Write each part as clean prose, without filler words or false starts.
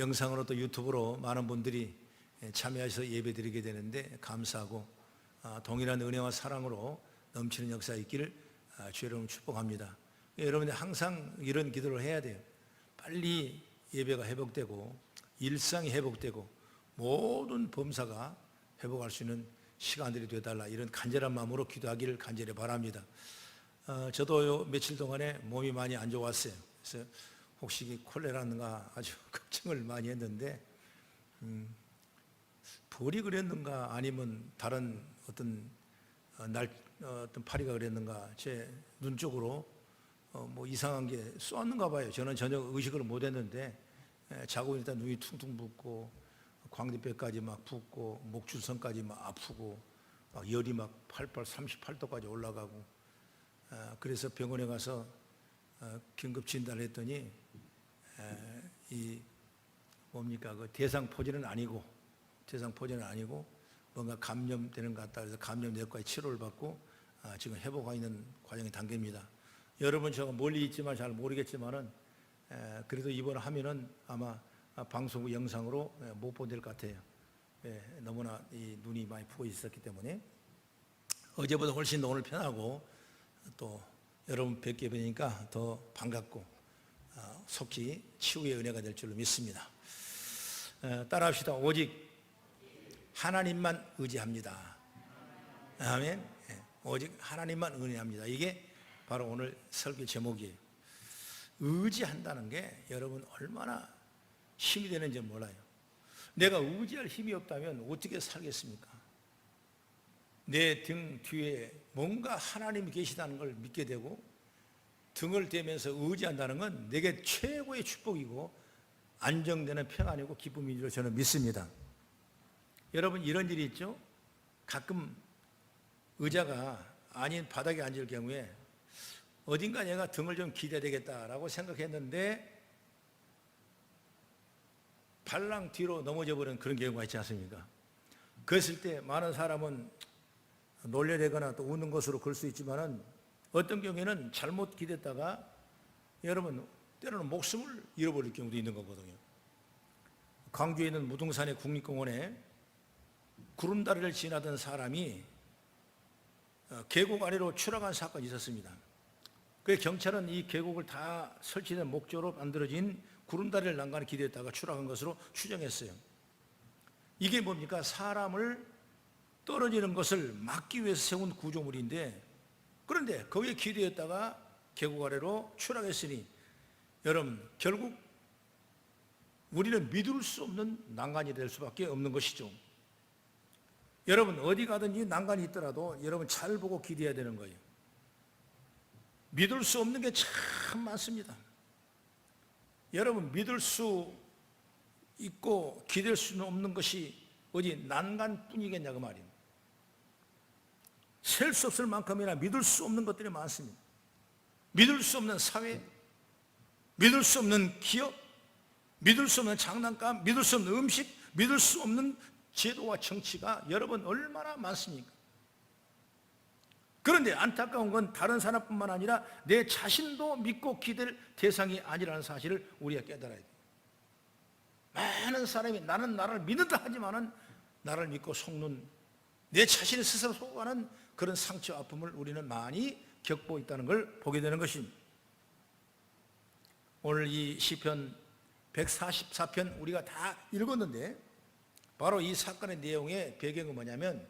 영상으로 또 유튜브로 많은 분들이 참여해서 예배드리게 되는데 감사하고 동일한 은혜와 사랑으로 넘치는 역사 있기를 주의 이름으로 축복합니다. 여러분이 항상 이런 기도를 해야 돼요. 빨리 예배가 회복되고 일상이 회복되고 모든 범사가 회복할 수 있는 시간들이 되어달라, 이런 간절한 마음으로 기도하기를 간절히 바랍니다. 저도 며칠 동안에 몸이 많이 안 좋았어요. 그래서 혹시 콜레라인가 아주 걱정을 많이 했는데 벌이 그랬는가 아니면 다른 어떤 어떤 파리가 그랬는가 제 눈 쪽으로 뭐 이상한 게 쏘았는가 봐요. 저는 전혀 의식을 못 했는데 자고 있다 눈이 퉁퉁 붓고 광대뼈까지 막 붓고 목줄선까지 막 아프고 막 열이 막 38도까지 올라가고, 그래서 병원에 가서 긴급 진단을 했더니 이 뭡니까 그 대상포진은 아니고 뭔가 감염되는 것 같다. 그래서 감염내과의 치료를 받고 지금 회복하고 있는 과정의 단계입니다. 여러분 제가 멀리 있지만 잘 모르겠지만은 그래도 입원을 하면은 아마 방송국 영상으로 못 보낼 것 같아요. 너무나 이 눈이 많이 부어 있었기 때문에 어제보다 훨씬 오늘 편하고 또 여러분 뵙게 되니까 더 반갑고 속히 치유의 은혜가 될 줄로 믿습니다. 따라합시다. 오직 하나님만 의지합니다. 아멘. 오직 하나님만 의지합니다. 이게 바로 오늘 설교 제목이에요. 의지한다는 게 여러분 얼마나 힘이 되는지 몰라요. 내가 의지할 힘이 없다면 어떻게 살겠습니까? 내 등 뒤에 뭔가 하나님이 계시다는 걸 믿게 되고 등을 대면서 의지한다는 건 내게 최고의 축복이고 안정되는 평안이고 기쁨인 줄 저는 믿습니다. 여러분 이런 일이 있죠? 가끔 의자가 아닌 바닥에 앉을 경우에 어딘가 내가 등을 좀 기대야 되겠다라고 생각했는데 발랑 뒤로 넘어져 버리는 그런 경우가 있지 않습니까? 그랬을 때 많은 사람은 놀려대거나 또 웃는 것으로 그럴 수 있지만은 어떤 경우에는 잘못 기댔다가 여러분 때로는 목숨을 잃어버릴 경우도 있는 거거든요. 광주에 있는 무등산의 국립공원에 구름다리를 지나던 사람이 계곡 아래로 추락한 사건이 있었습니다. 그래서 경찰은 이 계곡을 다 설치된 목조로 만들어진 구름다리를 난간에 기대했다가 추락한 것으로 추정했어요. 이게 뭡니까? 사람을 떨어지는 것을 막기 위해서 세운 구조물인데, 그런데 거기에 기대했다가 계곡 아래로 추락했으니 여러분 결국 우리는 믿을 수 없는 난간이 될 수밖에 없는 것이죠. 여러분 어디 가든지 난간이 있더라도 여러분 잘 보고 기대해야 되는 거예요. 믿을 수 없는 게 참 많습니다. 여러분 믿을 수 있고 기댈 수는 없는 것이 어디 난간뿐이겠냐 그 말이에요. 셀 수 없을 만큼이나 믿을 수 없는 것들이 많습니다. 믿을 수 없는 사회, 믿을 수 없는 기업, 믿을 수 없는 장난감, 믿을 수 없는 음식, 믿을 수 없는 제도와 정치가 여러분 얼마나 많습니까? 그런데 안타까운 건 다른 사람뿐만 아니라 내 자신도 믿고 기댈 대상이 아니라는 사실을 우리가 깨달아야 돼요. 많은 사람이 나는 나를 믿는다 하지만은 나를 믿고 속는 내 자신을 스스로 속아가는 그런 상처 아픔을 우리는 많이 겪고 있다는 걸 보게 되는 것입니다. 오늘 이 시편 144편 우리가 다 읽었는데 바로 이 사건의 내용의 배경은 뭐냐면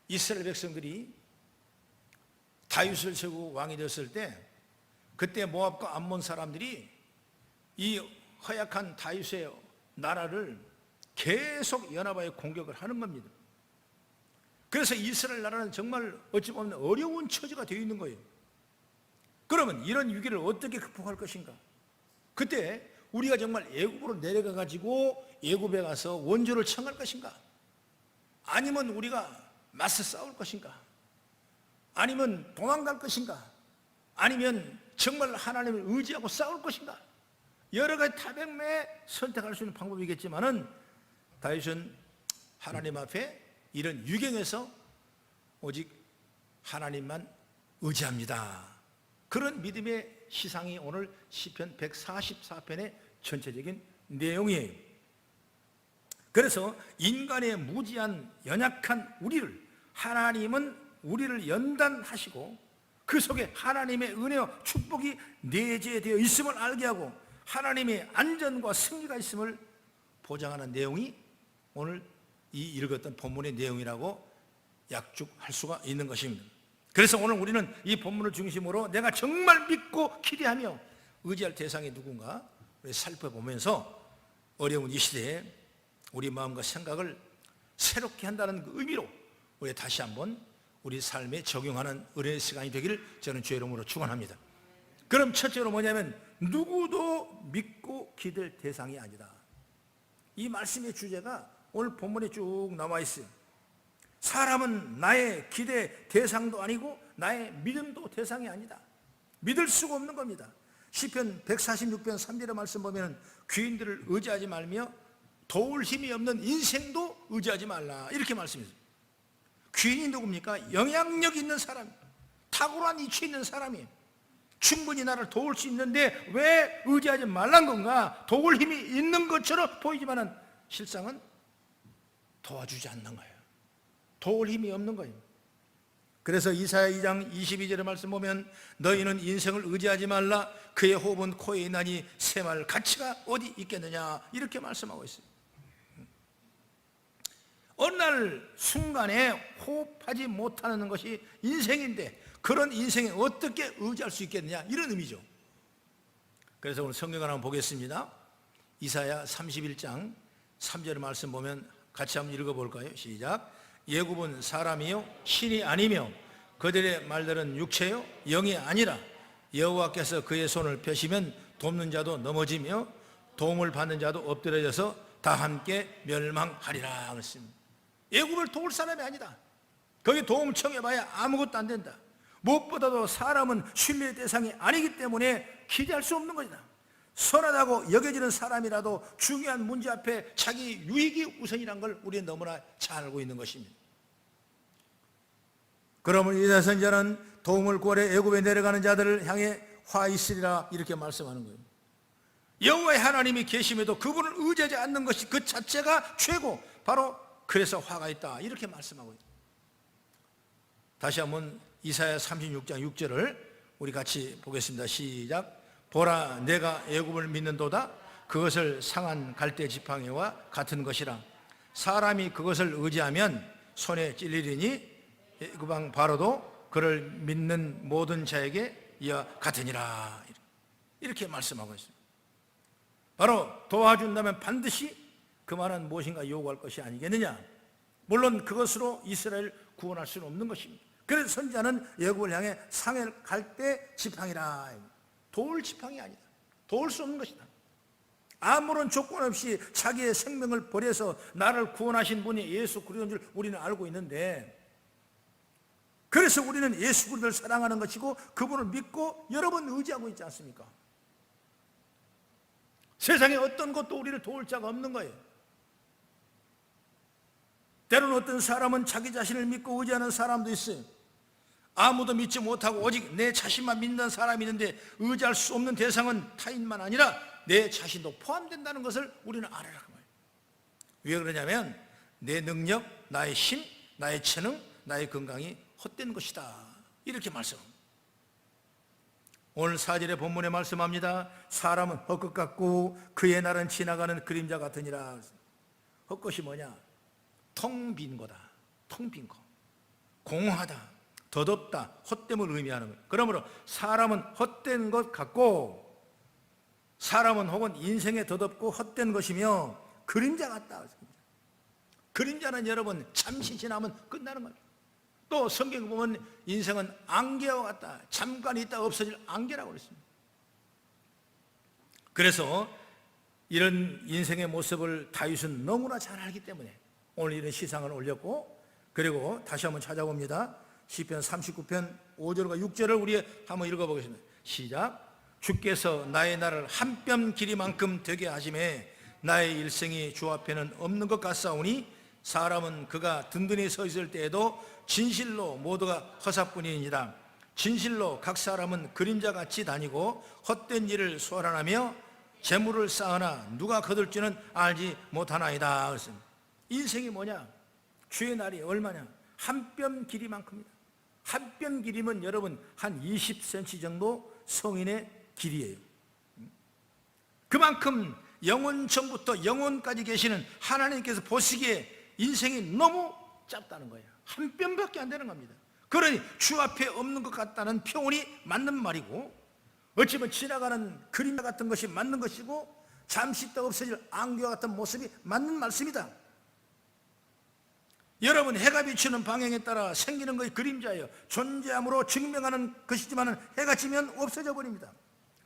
이스라엘 백성들이 다윗을 세우고 왕이 되었을 때 그때 모압과 암몬 사람들이 이 허약한 다윗의 나라를 계속 연합하여 공격을 하는 겁니다. 그래서 이스라엘 나라는 정말 어찌 보면 어려운 처지가 되어 있는 거예요. 그러면 이런 위기를 어떻게 극복할 것인가? 그때 우리가 정말 애굽으로 내려가 가지고 애굽에 가서 원조를 청할 것인가? 아니면 우리가 맞서 싸울 것인가? 아니면 도망갈 것인가? 아니면 정말 하나님을 의지하고 싸울 것인가? 여러 가지 타백매에 선택할 수 있는 방법이겠지만은 다윗은 하나님 앞에 이런 유경에서 오직 하나님만 의지합니다. 그런 믿음의 시상이 오늘 시편 144편의 전체적인 내용이에요. 그래서 인간의 무지한 연약한 우리를 하나님은 우리를 연단하시고 그 속에 하나님의 은혜와 축복이 내재되어 있음을 알게 하고 하나님의 안전과 승리가 있음을 보장하는 내용이 오늘 이 읽었던 본문의 내용이라고 약축할 수가 있는 것입니다. 그래서 오늘 우리는 이 본문을 중심으로 내가 정말 믿고 기대하며 의지할 대상이 누군가 살펴보면서 어려운 이 시대에 우리 마음과 생각을 새롭게 한다는 그 의미로 우리 다시 한번 우리 삶에 적용하는 은혜의 시간이 되기를 저는 주의 이름으로 축원합니다. 그럼 첫째로 뭐냐면 누구도 믿고 기댈 대상이 아니다. 이 말씀의 주제가 오늘 본문에 쭉 나와 있어요. 사람은 나의 기대 대상도 아니고 나의 믿음도 대상이 아니다. 믿을 수가 없는 겁니다. 시편 146편 3절의 말씀 보면 귀인들을 의지하지 말며 도울 힘이 없는 인생도 의지하지 말라 이렇게 말씀해요. 귀인이 누굽니까? 영향력 있는 사람, 탁월한 이치 있는 사람이 충분히 나를 도울 수 있는데 왜 의지하지 말란 건가? 도울 힘이 있는 것처럼 보이지만은 실상은 도와주지 않는 거예요. 도울 힘이 없는 거예요. 그래서 이사야 2장 22절의 말씀 보면 너희는 인생을 의지하지 말라 그의 호흡은 코에 있나니 새말 가치가 어디 있겠느냐 이렇게 말씀하고 있어요. 어느 날 순간에 호흡하지 못하는 것이 인생인데 그런 인생에 어떻게 의지할 수 있겠느냐 이런 의미죠. 그래서 오늘 성경을 한번 보겠습니다. 이사야 31장 3절의 말씀 보면 같이 한번 읽어볼까요? 시작. 예굽은 사람이요 신이 아니며 그들의 말들은 육체요 영이 아니라 여호와께서 그의 손을 펴시면 돕는 자도 넘어지며 도움을 받는 자도 엎드려져서 다 함께 멸망하리라 그랬습니다. 예굽을 도울 사람이 아니다. 거기 도움 청해봐야 아무것도 안 된다. 무엇보다도 사람은 신뢰의 대상이 아니기 때문에 기대할 수 없는 것이다. 선하다고 여겨지는 사람이라도 중요한 문제 앞에 자기 유익이 우선이란 걸 우리는 너무나 잘 알고 있는 것입니다. 그러면 이사야 선지자는 도움을 구하려 애굽에 내려가는 자들을 향해 화 있으리라 이렇게 말씀하는 거예요. 여호와의 하나님이 계심에도 그분을 의지하지 않는 것이 그 자체가 죄고 바로 그래서 화가 있다 이렇게 말씀하고 있다. 다시 한번 이사야 36장 6절을 우리 같이 보겠습니다. 시작. 보라 내가 애굽을 믿는도다 그것을 상한 갈대 지팡이와 같은 것이라 사람이 그것을 의지하면 손에 찔리리니 애굽 왕 바로도 그를 믿는 모든 자에게 이와 같으니라 이렇게 말씀하고 있습니다. 바로 도와준다면 반드시 그만한 무엇인가 요구할 것이 아니겠느냐. 물론 그것으로 이스라엘을 구원할 수는 없는 것입니다. 그래서 선지자는 애굽을 향해 상해 갈대 지팡이라 도울 지팡이 아니다. 도울 수 없는 것이다. 아무런 조건 없이 자기의 생명을 버려서 나를 구원하신 분이 예수 그리스도인 줄 우리는 알고 있는데 그래서 우리는 예수 그리스도를 사랑하는 것이고 그분을 믿고 여러 번 의지하고 있지 않습니까? 세상에 어떤 것도 우리를 도울 자가 없는 거예요. 때로는 어떤 사람은 자기 자신을 믿고 의지하는 사람도 있어요. 아무도 믿지 못하고 오직 내 자신만 믿는 사람이 있는데 의지할 수 없는 대상은 타인만 아니라 내 자신도 포함된다는 것을 우리는 알아라 그 말이에요. 왜 그러냐면 내 능력, 나의 힘, 나의 재능, 나의 건강이 헛된 것이다 이렇게 말씀합니다. 오늘 4절의 본문에 말씀합니다. 사람은 헛것 같고 그의 날은 지나가는 그림자 같으니라. 헛것이 뭐냐? 텅 빈 거다. 텅 빈 거. 공허하다. 덧없다. 헛됨을 의미하는 거예요. 그러므로 사람은 헛된 것 같고 사람은 혹은 인생에 덧없고 헛된 것이며 그림자 같다. 그림자는 여러분 잠시 지나면 끝나는 거예요. 또 성경 보면 인생은 안개와 같다. 잠깐 있다 없어질 안개라고 그랬습니다. 그래서 이런 인생의 모습을 다윗은 너무나 잘 알기 때문에 오늘 이런 시상을 올렸고 그리고 다시 한번 찾아봅니다. 시편 39편 5절과 6절을 우리 한번 읽어보겠습니다. 시작. 주께서 나의 날을 한 뼘 길이만큼 되게 하심에 나의 일생이 주 앞에는 없는 것 같사오니 사람은 그가 든든히 서 있을 때에도 진실로 모두가 허사뿐이니라. 진실로 각 사람은 그림자같이 다니고 헛된 일을 소란하며 재물을 쌓으나 누가 거둘 줄은 알지 못하나이다. 그랬습니다. 인생이 뭐냐? 주의 날이 얼마냐? 한 뼘 길이만큼이다. 한 뼘 길이면 여러분 한 20cm 정도 성인의 길이에요. 그만큼 영원 전부터 영원까지 계시는 하나님께서 보시기에 인생이 너무 짧다는 거예요. 한 뼘밖에 안 되는 겁니다. 그러니 주 앞에 없는 것 같다는 표현이 맞는 말이고, 어찌 보면 지나가는 그림자 같은 것이 맞는 것이고, 잠시 있다 없어질 안개와 같은 모습이 맞는 말씀이다. 여러분, 해가 비추는 방향에 따라 생기는 것이 그림자예요. 존재함으로 증명하는 것이지만 해가 지면 없어져 버립니다.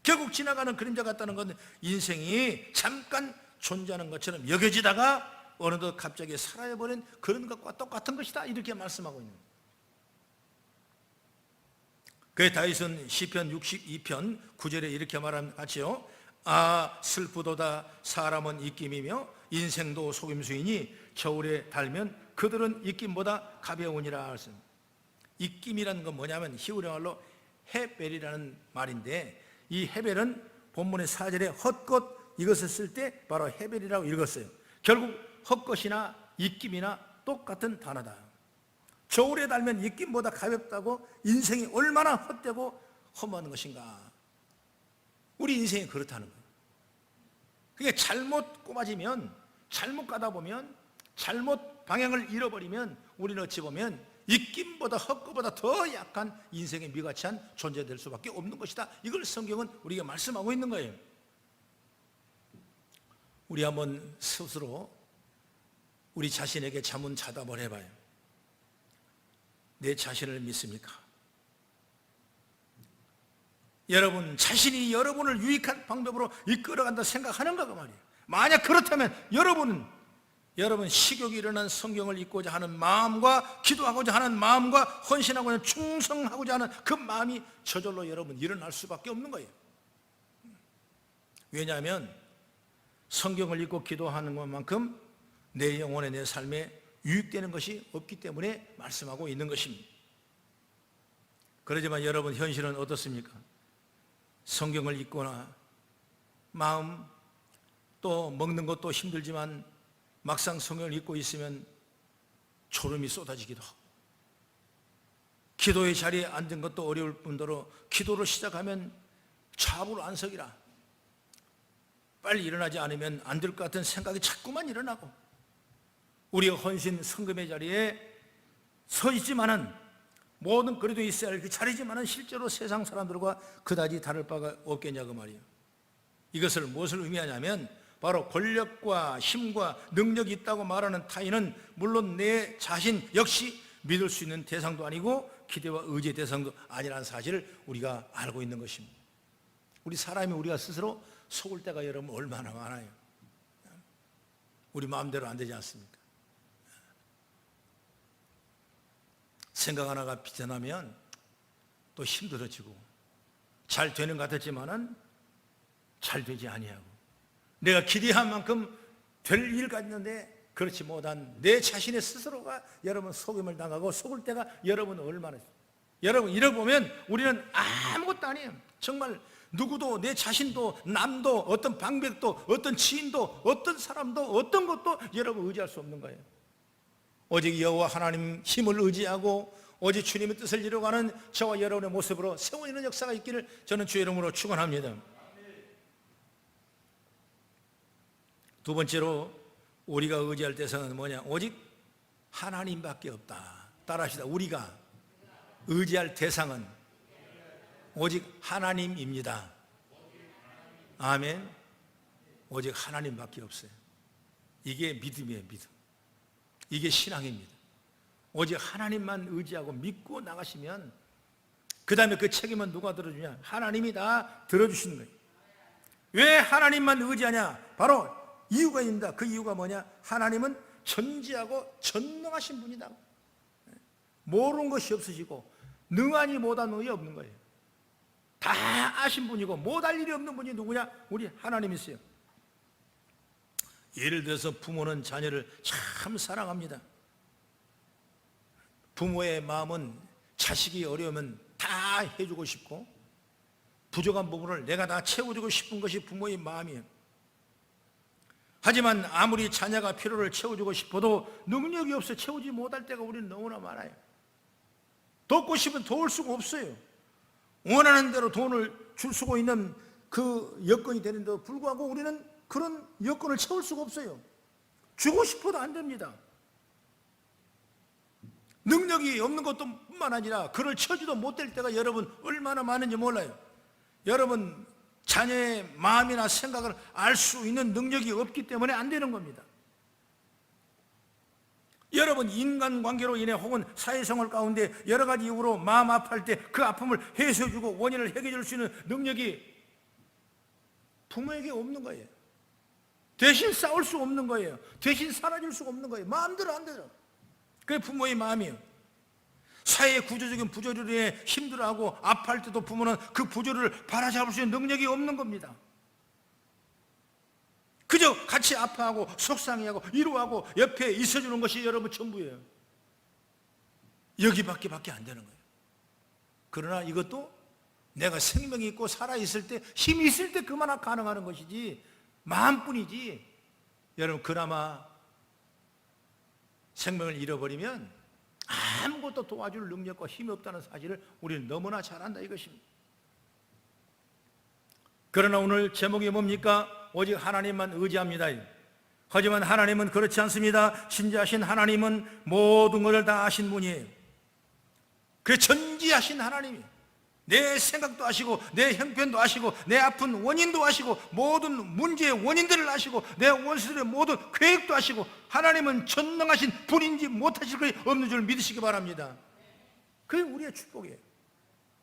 결국 지나가는 그림자 같다는 건 인생이 잠깐 존재하는 것처럼 여겨지다가 어느덧 갑자기 사라져버린 그런 것과 똑같은 것이다, 이렇게 말씀하고 있는 거예요. 그래 다윗은 시편 62편 9절에 이렇게 말하지요. 아, 슬프도다 사람은 입김이며 인생도 속임수이니 겨울에 달면 그들은 입김보다 가벼우니라. 입김이라는 건 뭐냐면 히브리 말로 헤벨이라는 말인데, 이 헤벨은 본문의 4절에 헛것 이것을 쓸 때 바로 헤벨이라고 읽었어요. 결국 헛것이나 입김이나 똑같은 단어다. 겨울에 달면 입김보다 가볍다고 인생이 얼마나 헛되고 험한 것인가. 우리 인생이 그렇다는 거예요. 그게 잘못 꼽아지면, 잘못 가다 보면, 잘못 방향을 잃어버리면 우리는 어찌 보면 입김보다 헛것보다 더 약한 인생의 미가치한 존재될 수밖에 없는 것이다. 이걸 성경은 우리에게 말씀하고 있는 거예요. 우리 한번 스스로 우리 자신에게 자문자답을 해봐요. 내 자신을 믿습니까? 여러분 자신이 여러분을 유익한 방법으로 이끌어간다 생각하는가 그 말이에요. 만약 그렇다면 여러분 식욕이 일어난 성경을 읽고자 하는 마음과 기도하고자 하는 마음과 헌신하고자 하는 충성하고자 하는 그 마음이 저절로 여러분 일어날 수밖에 없는 거예요. 왜냐하면 성경을 읽고 기도하는 것만큼 내 영혼에 내 삶에 유익되는 것이 없기 때문에 말씀하고 있는 것입니다. 그러지만 여러분 현실은 어떻습니까? 성경을 읽거나 마음 또 먹는 것도 힘들지만 막상 성경을 읽고 있으면 졸음이 쏟아지기도 하고, 기도의 자리에 앉은 것도 어려울 뿐더러 기도를 시작하면 좌불안석이라 빨리 일어나지 않으면 안 될 것 같은 생각이 자꾸만 일어나고, 우리가 헌신 성금의 자리에 서 있지만은 뭐든 그래도 있어야 할 그 자리지만은 실제로 세상 사람들과 그다지 다를 바가 없겠냐 그 말이에요. 이것을 무엇을 의미하냐면 바로 권력과 힘과 능력이 있다고 말하는 타인은 물론 내 자신 역시 믿을 수 있는 대상도 아니고 기대와 의지의 대상도 아니라는 사실을 우리가 알고 있는 것입니다. 우리 사람이 우리가 스스로 속을 때가 여러분 얼마나 많아요. 우리 마음대로 안 되지 않습니까? 생각 하나가 비전하면 또 힘들어지고 잘 되는 것 같았지만은 잘 되지 아니하고, 내가 기대한 만큼 될 일 같는데 그렇지 못한 내 자신의 스스로가 여러분 속임을 당하고 속을 때가 여러분 얼마나, 여러분 이러보면 우리는 아무것도 아니에요. 정말 누구도, 내 자신도, 남도, 어떤 방백도, 어떤 지인도, 어떤 사람도, 어떤 것도 여러분 의지할 수 없는 거예요. 오직 여호와 하나님 힘을 의지하고 오직 주님의 뜻을 이루어가는 저와 여러분의 모습으로 세워지는 역사가 있기를 저는 주의 이름으로 축원합니다. 두 번째로 우리가 의지할 대상은 뭐냐? 오직 하나님밖에 없다. 따라하시다. 우리가 의지할 대상은 오직 하나님입니다. 아멘. 오직 하나님밖에 없어요. 이게 믿음이에요. 믿음. 이게 신앙입니다. 오직 하나님만 의지하고 믿고 나가시면 그 다음에 그 책임은 누가 들어주냐? 하나님이 다 들어주시는 거예요. 왜 하나님만 의지하냐? 바로 이유가 있습니다. 그 이유가 뭐냐? 하나님은 전지하고 전능하신 분이다. 모르는 것이 없으시고 능하니 못한 것이 없는 거예요. 다 아신 분이고 못할 일이 없는 분이 누구냐? 우리 하나님이세요. 예를 들어서 부모는 자녀를 참 사랑합니다. 부모의 마음은 자식이 어려우면 다 해주고 싶고, 부족한 부분을 내가 다 채워주고 싶은 것이 부모의 마음이에요. 하지만 아무리 자녀가 필요를 채워주고 싶어도 능력이 없어 채우지 못할 때가 우리는 너무나 많아요. 돕고 싶으면 도울 수가 없어요. 원하는 대로 돈을 줄 수가 있는 그 여건이 되는데도 불구하고 우리는 그런 여건을 채울 수가 없어요. 주고 싶어도 안 됩니다. 능력이 없는 것도 뿐만 아니라 그를 쳐주도 못될 때가 여러분 얼마나 많은지 몰라요. 여러분 자녀의 마음이나 생각을 알 수 있는 능력이 없기 때문에 안 되는 겁니다. 여러분 인간관계로 인해 혹은 사회생활 가운데 여러 가지 이유로 마음 아파할 때 그 아픔을 해소해주고 원인을 해결해 줄 수 있는 능력이 부모에게 없는 거예요. 대신 싸울 수 없는 거예요. 대신 사라질 수 없는 거예요. 마음대로 안 되죠. 그게 부모의 마음이에요. 사회의 구조적인 부조리로 인해 힘들어하고 아파할 때도 부모는 그 부조리를 바라잡을 수 있는 능력이 없는 겁니다. 그저 같이 아파하고 속상해하고 위로하고 옆에 있어주는 것이 여러분 전부예요. 여기밖에 안 되는 거예요. 그러나 이것도 내가 생명이 있고 살아있을 때 힘이 있을 때 그만 가능한 것이지 마음뿐이지. 여러분 그나마 생명을 잃어버리면 아무것도 도와줄 능력과 힘이 없다는 사실을 우리는 너무나 잘 안다 이것입니다. 그러나 오늘 제목이 뭡니까? 오직 하나님만 의지합니다. 하지만 하나님은 그렇지 않습니다. 신지하신 하나님은 모든 것을 다 아신 분이에요. 그 전지하신 하나님이에요. 내 생각도 아시고 내 형편도 아시고 내 아픈 원인도 아시고 모든 문제의 원인들을 아시고 내 원수들의 모든 계획도 아시고 하나님은 전능하신 분인지 못하실 것이 없는 줄 믿으시기 바랍니다. 그게 우리의 축복이에요.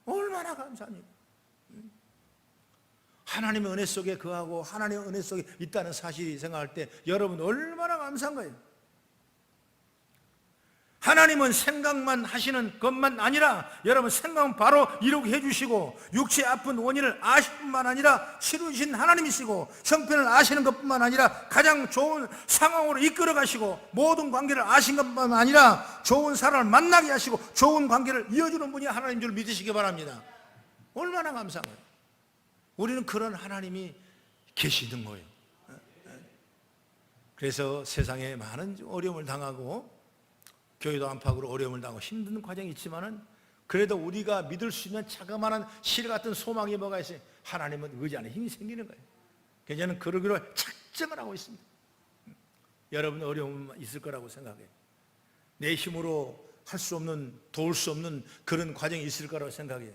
얼마나 감사합니까? 하나님의 은혜 속에 거하고 하나님의 은혜 속에 있다는 사실이 생각할 때 여러분 얼마나 감사한 거예요. 하나님은 생각만 하시는 것만 아니라 여러분 생각은 바로 이루게 해주시고 육체의 아픈 원인을 아실 뿐만 아니라 치료주신 하나님이시고 형편을 아시는 것뿐만 아니라 가장 좋은 상황으로 이끌어 가시고 모든 관계를 아신 것뿐만 아니라 좋은 사람을 만나게 하시고 좋은 관계를 이어주는 분이 하나님인 줄 믿으시기 바랍니다. 얼마나 감사한 거예요. 우리는 그런 하나님이 계시는 거예요. 그래서 세상에 많은 어려움을 당하고 교회도 안팎으로 어려움을 당하고 힘든 과정이 있지만은 그래도 우리가 믿을 수 있는 자그마한 실 같은 소망이 뭐가 있어요? 하나님은 의지하는 힘이 생기는 거예요. 그래서 저는 그러기로 작정을 하고 있습니다. 여러분 어려움 있을 거라고 생각해요. 내 힘으로 할 수 없는, 도울 수 없는 그런 과정이 있을 거라고 생각해요.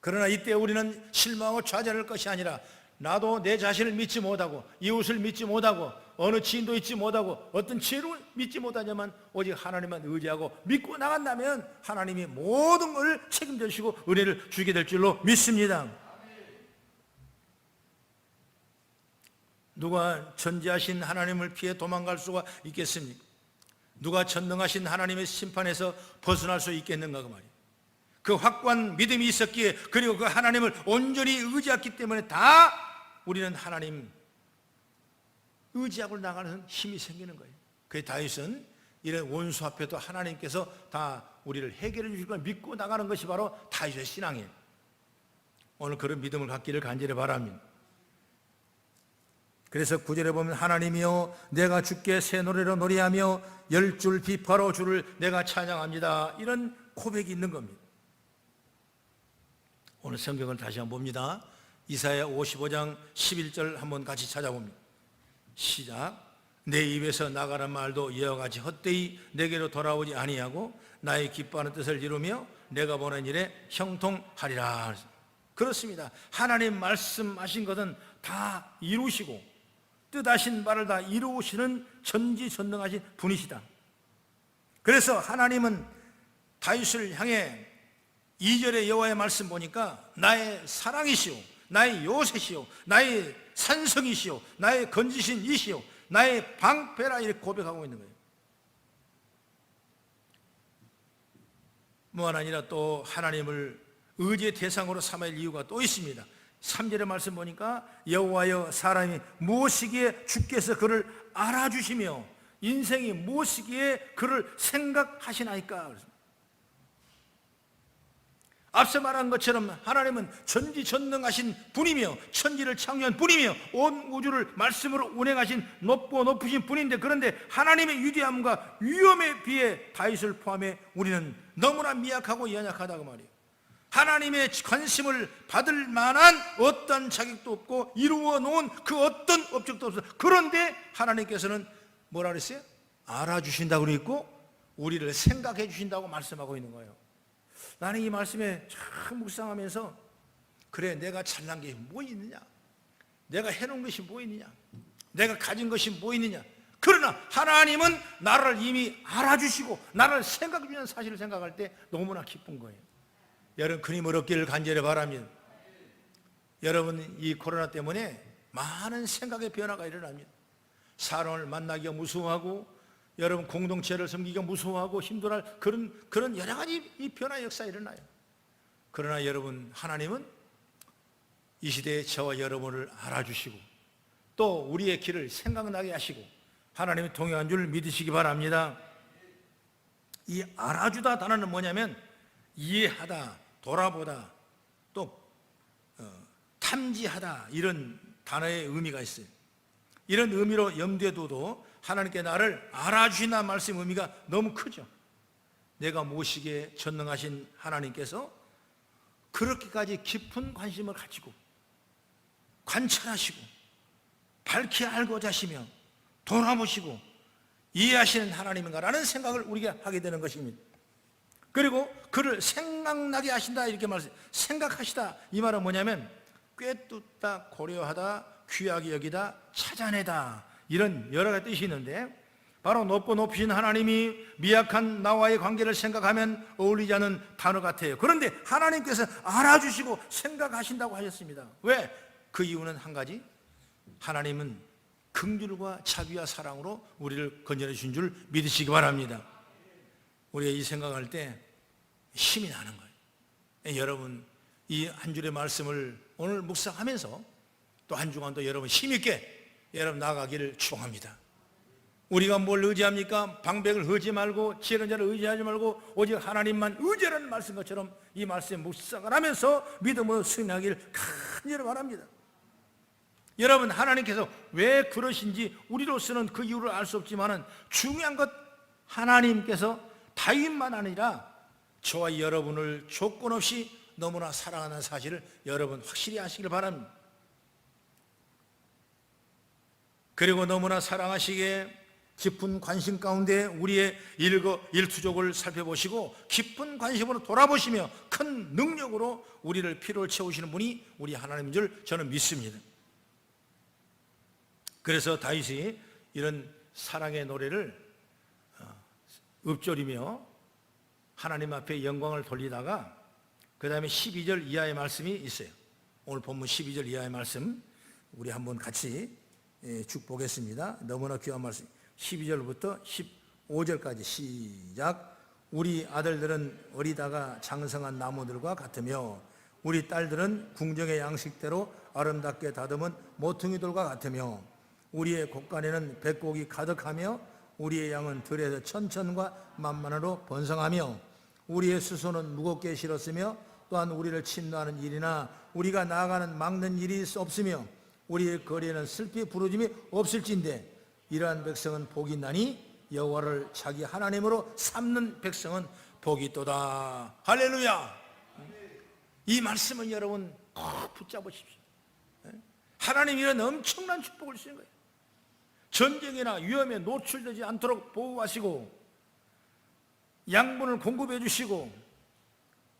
그러나 이때 우리는 실망하고 좌절할 것이 아니라 나도 내 자신을 믿지 못하고 이웃을 믿지 못하고 어느 지인도 잊지 못하고 어떤 지혜로 믿지 못하지만 오직 하나님만 의지하고 믿고 나간다면 하나님이 모든 걸 책임져 주시고 은혜를 주게 될 줄로 믿습니다. 누가 전지하신 하나님을 피해 도망갈 수가 있겠습니까? 누가 전능하신 하나님의 심판에서 벗어날 수 있겠는가 그 말이에요. 그 확고한 믿음이 있었기에 그리고 그 하나님을 온전히 의지했기 때문에 다 우리는 하나님 의지하고 나가는 힘이 생기는 거예요. 그래서 다윗은 이런 원수 앞에도 하나님께서 다 우리를 해결해 주실 걸 믿고 나가는 것이 바로 다윗의 신앙이에요. 오늘 그런 믿음을 갖기를 간절히 바랍니다. 그래서 9절에 보면 하나님이여 내가 주께 새 노래로 노래하며 열줄 비파로 주를 내가 찬양합니다. 이런 고백이 있는 겁니다. 오늘 성경을 다시 한번 봅니다. 이사야 55장 11절 한번 같이 찾아봅니다. 시작. 내 입에서 나가는 말도 이와 같이 헛되이 내게로 돌아오지 아니하고 나의 기뻐하는 뜻을 이루며 내가 보낸 일에 형통하리라. 그렇습니다. 하나님 말씀하신 것은 다 이루시고 뜻하신 바를 다 이루시는 전지전능하신 분이시다. 그래서 하나님은 다윗을 향해 2절의 여호와의 말씀 보니까 나의 사랑이시오 나의 요새시오 나의 산성이시오 나의 건지신 이시오 나의 방패라 이렇게 고백하고 있는 거예요. 뭐가 아니라 또 하나님을 의지의 대상으로 삼을 이유가 또 있습니다. 3절의 말씀 보니까 여호와여 사람이 무엇이기에 주께서 그를 알아주시며 인생이 무엇이기에 그를 생각하시나이까. 앞서 말한 것처럼 하나님은 전지전능하신 분이며 천지를 창조한 분이며 온 우주를 말씀으로 운행하신 높고 높으신 분인데, 그런데 하나님의 위대함과 위엄에 비해 다윗을 포함해 우리는 너무나 미약하고 연약하다고 말이에요. 하나님의 관심을 받을 만한 어떤 자격도 없고 이루어 놓은 그 어떤 업적도 없어요. 그런데 하나님께서는 뭐라 그랬어요? 알아주신다고 그랬고 우리를 생각해 주신다고 말씀하고 있는 거예요. 나는 이 말씀에 참 묵상하면서, 그래, 내가 잘난 게 뭐 있느냐, 내가 해놓은 것이 뭐 있느냐, 내가 가진 것이 뭐 있느냐. 그러나 하나님은 나를 이미 알아주시고 나를 생각해 주는 사실을 생각할 때 너무나 기쁜 거예요. 여러분, 그림을 얻기를 간절히 바랍니다. 여러분, 이 코로나 때문에 많은 생각의 변화가 일어납니다. 사람을 만나기가 무서워하고, 여러분 공동체를 섬기기가 무서워하고 힘들어할 그런 여러 가지 이 변화 역사가 일어나요. 그러나 여러분, 하나님은 이 시대에 저와 여러분을 알아주시고 또 우리의 길을 생각나게 하시고 하나님이 동행한 줄 믿으시기 바랍니다. 이 알아주다 단어는 뭐냐면 이해하다, 돌아보다, 또 탐지하다, 이런 단어의 의미가 있어요. 이런 의미로 염두에 두도 하나님께 나를 알아주신다는 말씀 의미가 너무 크죠. 내가 무엇이기에 전능하신 하나님께서 그렇게까지 깊은 관심을 가지고 관찰하시고 밝히 알고자 하시며 돌아보시고 이해하시는 하나님인가라는 생각을 우리가 하게 되는 것입니다. 그리고 그를 생각나게 하신다, 이렇게 말해요. 생각하시다, 이 말은 뭐냐면 꿰뚫다, 고려하다, 귀하게 여기다, 찾아내다, 이런 여러 가지 뜻이 있는데, 바로 높고 높으신 하나님이 미약한 나와의 관계를 생각하면 어울리지 않는 단어 같아요. 그런데 하나님께서 알아주시고 생각하신다고 하셨습니다. 왜? 그 이유는 한 가지, 하나님은 긍휼과 자비와 사랑으로 우리를 건져내 주신 줄 믿으시기 바랍니다. 우리가 이 생각할 때 힘이 나는 거예요. 여러분, 이 한 줄의 말씀을 오늘 묵상하면서 또 한 주간도 여러분 힘있게 여러분 나가기를 축원합니다. 우리가 뭘 의지합니까? 방백을 의지 말고 지혜로운 자를 의지하지 말고 오직 하나님만 의지하라는 말씀 것처럼 이 말씀에 묵상을 하면서 믿음으로 승리하기를 간절히 바랍니다. 여러분, 하나님께서 왜 그러신지 우리로서는 그 이유를 알 수 없지만 중요한 것, 하나님께서 다윗만 아니라 저와 여러분을 조건 없이 너무나 사랑하는 사실을 여러분 확실히 아시길 바랍니다. 그리고 너무나 사랑하시기에 깊은 관심 가운데 우리의 일투족을 살펴보시고 깊은 관심으로 돌아보시며 큰 능력으로 우리를 필요를 채우시는 분이 우리 하나님인 줄 저는 믿습니다. 그래서 다윗이 이런 사랑의 노래를 읊조리며 하나님 앞에 영광을 돌리다가 그 다음에 12절 이하의 말씀이 있어요. 오늘 본문 12절 이하의 말씀 우리 한번 같이 쭉 보겠습니다. 너무나 귀한 말씀. 12절부터 15절까지 시작. 우리 아들들은 어리다가 장성한 나무들과 같으며 우리 딸들은 궁정의 양식대로 아름답게 다듬은 모퉁이돌과 같으며 우리의 곳간에는 백곡이 가득하며 우리의 양은 들에서 천천과 만만으로 번성하며 우리의 수소는 무겁게 실었으며 또한 우리를 침노하는 일이나 우리가 나아가는 막는 일이 없으며 우리의 거리에는 슬피 부르짐이 없을진데 이러한 백성은 복이 있나니 여호와를 자기 하나님으로 삼는 백성은 복이 있도다. 할렐루야. 이 말씀은 여러분 꼭 붙잡으십시오. 하나님이 이런 엄청난 축복을 주신 거예요. 전쟁이나 위험에 노출되지 않도록 보호하시고 양분을 공급해 주시고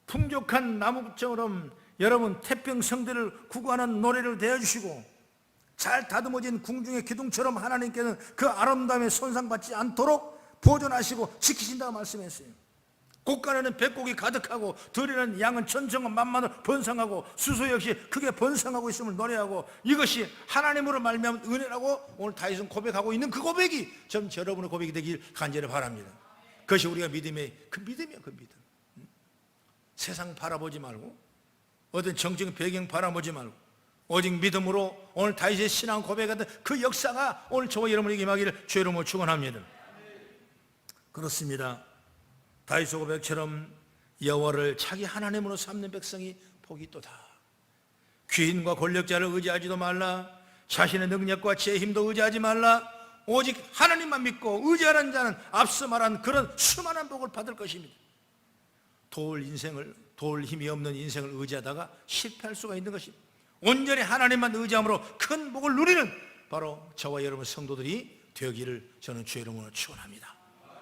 풍족한 나무처럼 여러분 태평성대를 구가하는 노래를 대해주시고 잘 다듬어진 궁중의 기둥처럼 하나님께는 그 아름다움에 손상받지 않도록 보존하시고 지키신다고 말씀했어요. 곳간에는 백곡이 가득하고 들에는 양은 천천과 만만으로 번성하고 수소 역시 크게 번성하고 있음을 노래하고 이것이 하나님으로 말미암은 은혜라고 오늘 다윗은 고백하고 있는 그 고백이 전 여러분의 고백이 되길 간절히 바랍니다. 그것이 우리가 믿음의 그 믿음이야. 그 믿음. 세상 바라보지 말고 어떤 정적인 배경 바라보지 말고 오직 믿음으로 오늘 다윗의 신앙 고백하던 그 역사가 오늘 저와 여러분에게 임하기를 주의 이름으로 축원합니다. 그렇습니다. 다윗의 고백처럼 여호와를 자기 하나님으로 삼는 백성이 복이 있도다. 귀인과 권력자를 의지하지도 말라. 자신의 능력과 지혜의 힘도 의지하지 말라. 오직 하나님만 믿고 의지하는 자는 앞서 말한 그런 수많은 복을 받을 것입니다. 도울 힘이 없는 인생을 의지하다가 실패할 수가 있는 것입니다. 온전히 하나님만 의지함으로 큰 복을 누리는 바로 저와 여러분 성도들이 되기를 저는 주의 이름으로 축원합니다.